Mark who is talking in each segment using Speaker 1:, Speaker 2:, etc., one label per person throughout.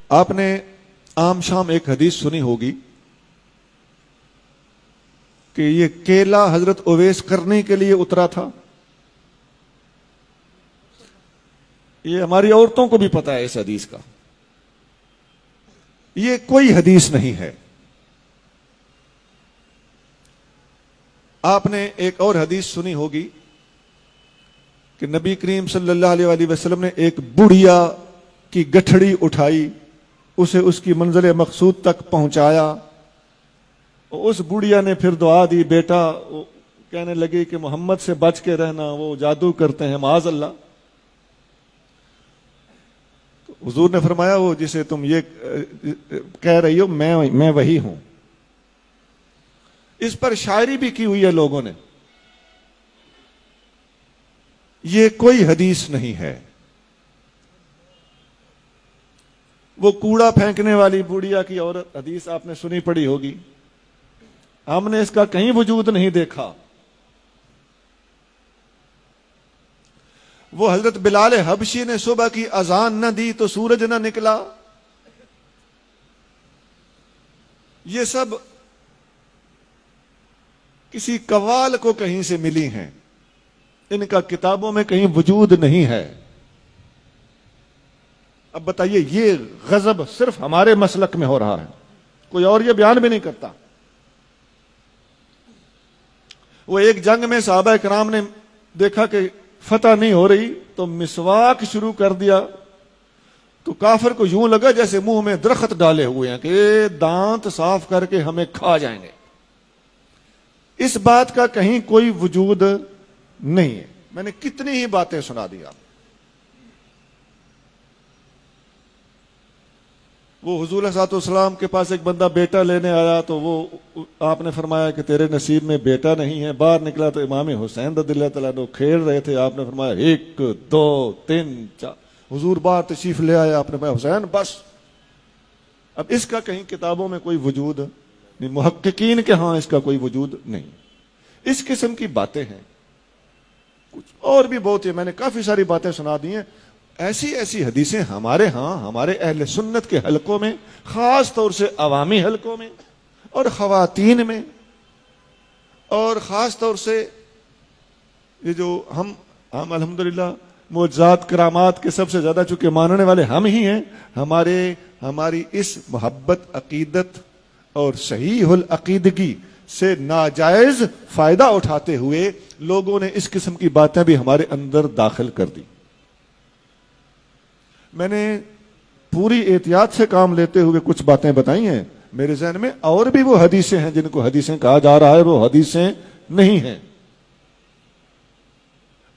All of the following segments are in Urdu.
Speaker 1: آپ نے عام شام ایک حدیث سنی ہوگی کہ یہ کیلا حضرت اویس کرنے کے لیے اترا تھا. یہ ہماری عورتوں کو بھی پتا ہے اس حدیث کا. یہ کوئی حدیث نہیں ہے. آپ نے ایک اور حدیث سنی ہوگی کہ نبی کریم صلی اللہ علیہ وآلہ وسلم نے ایک بڑھیا کی گٹھڑی اٹھائی, اسے اس کی منزل مقصود تک پہنچایا. اس بڑھیا نے پھر دعا دی, بیٹا کہنے لگی کہ محمد سے بچ کے رہنا, وہ جادو کرتے ہیں معاذ اللہ. حضور نے فرمایا وہ جسے تم یہ کہہ رہی ہو میں وہی ہوں. اس پر شاعری بھی کی ہوئی ہے لوگوں نے. یہ کوئی حدیث نہیں ہے. وہ کوڑا پھینکنے والی بوڑھیا کی عورت حدیث آپ نے سنی پڑی ہوگی. ہم نے اس کا کہیں وجود نہیں دیکھا. وہ حضرت بلال حبشی نے صبح کی اذان نہ دی تو سورج نہ نکلا. یہ سب کسی قوال کو کہیں سے ملی ہیں. ان کا کتابوں میں کہیں وجود نہیں ہے. اب بتائیے, یہ غضب صرف ہمارے مسلک میں ہو رہا ہے, کوئی اور یہ بیان بھی نہیں کرتا. وہ ایک جنگ میں صحابہ کرام نے دیکھا کہ فتح نہیں ہو رہی تو مسواک شروع کر دیا, تو کافر کو یوں لگا جیسے منہ میں درخت ڈالے ہوئے ہیں کہ دانت صاف کر کے ہمیں کھا جائیں گے. اس بات کا کہیں کوئی وجود نہیں ہے. میں نے کتنی ہی باتیں سنا دی آپ. وہ حضور صلی اللہ علیہ وسلم کے پاس ایک بندہ بیٹا لینے آیا تو وہ آپ نے فرمایا کہ تیرے نصیب میں بیٹا نہیں ہے. باہر نکلا تو امام حسین رضی اللہ تعالیٰ عنہ کھیل رہے تھے. آپ نے فرمایا 1 2 3 4. حضور باہر تشریف لے آئے. آپ نے فرمایا حسین بس. اب اس کا کہیں کتابوں میں کوئی وجود نہیں, محققین کے ہاں اس کا کوئی وجود نہیں. اس قسم کی باتیں ہیں. کچھ اور بھی بہت ہے, میں نے کافی ساری باتیں سنا دی ہیں. ایسی ایسی حدیثیں ہمارے ہاں ہمارے اہل سنت کے حلقوں میں, خاص طور سے عوامی حلقوں میں اور خواتین میں, اور خاص طور سے یہ جو ہم الحمدللہ معجزات کرامات کے سب سے زیادہ چونکہ ماننے والے ہم ہی ہیں, ہماری اس محبت عقیدت اور صحیح العقیدگی سے ناجائز فائدہ اٹھاتے ہوئے لوگوں نے اس قسم کی باتیں بھی ہمارے اندر داخل کر دی. میں نے پوری احتیاط سے کام لیتے ہوئے کچھ باتیں بتائی ہیں. میرے ذہن میں اور بھی وہ حدیثیں ہیں جن کو حدیثیں کہا جا رہا ہے, وہ حدیثیں نہیں ہیں.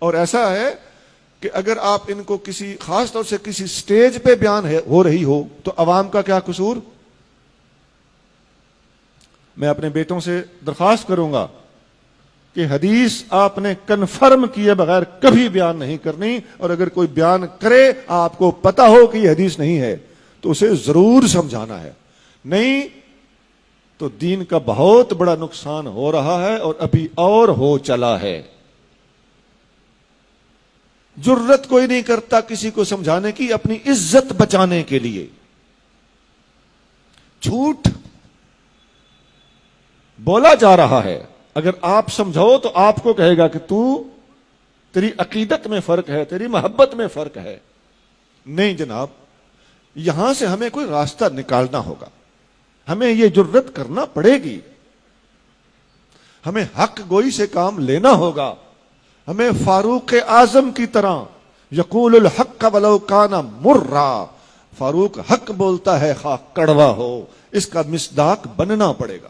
Speaker 1: اور ایسا ہے کہ اگر آپ ان کو کسی خاص طور سے کسی سٹیج پہ بیان ہو رہی ہو تو عوام کا کیا قصور. میں اپنے بیٹوں سے درخواست کروں گا کہ حدیث آپ نے کنفرم کیے بغیر کبھی بیان نہیں کرنی, اور اگر کوئی بیان کرے آپ کو پتا ہو کہ یہ حدیث نہیں ہے تو اسے ضرور سمجھانا ہے. نہیں تو دین کا بہت بڑا نقصان ہو رہا ہے اور ابھی اور ہو چلا ہے. جرت کوئی نہیں کرتا کسی کو سمجھانے کی اپنی عزت بچانے کے لیے. جھوٹ بولا جا رہا ہے, اگر آپ سمجھو تو آپ کو کہے گا کہ تیری عقیدت میں فرق ہے, تیری محبت میں فرق ہے. نہیں جناب, یہاں سے ہمیں کوئی راستہ نکالنا ہوگا. ہمیں یہ جرت کرنا پڑے گی. ہمیں حق گوئی سے کام لینا ہوگا. ہمیں فاروق اعظم کی طرح یقول الحق ولو کان مرا, فاروق حق بولتا ہے خواہ کڑوا ہو, اس کا مصداق بننا پڑے گا.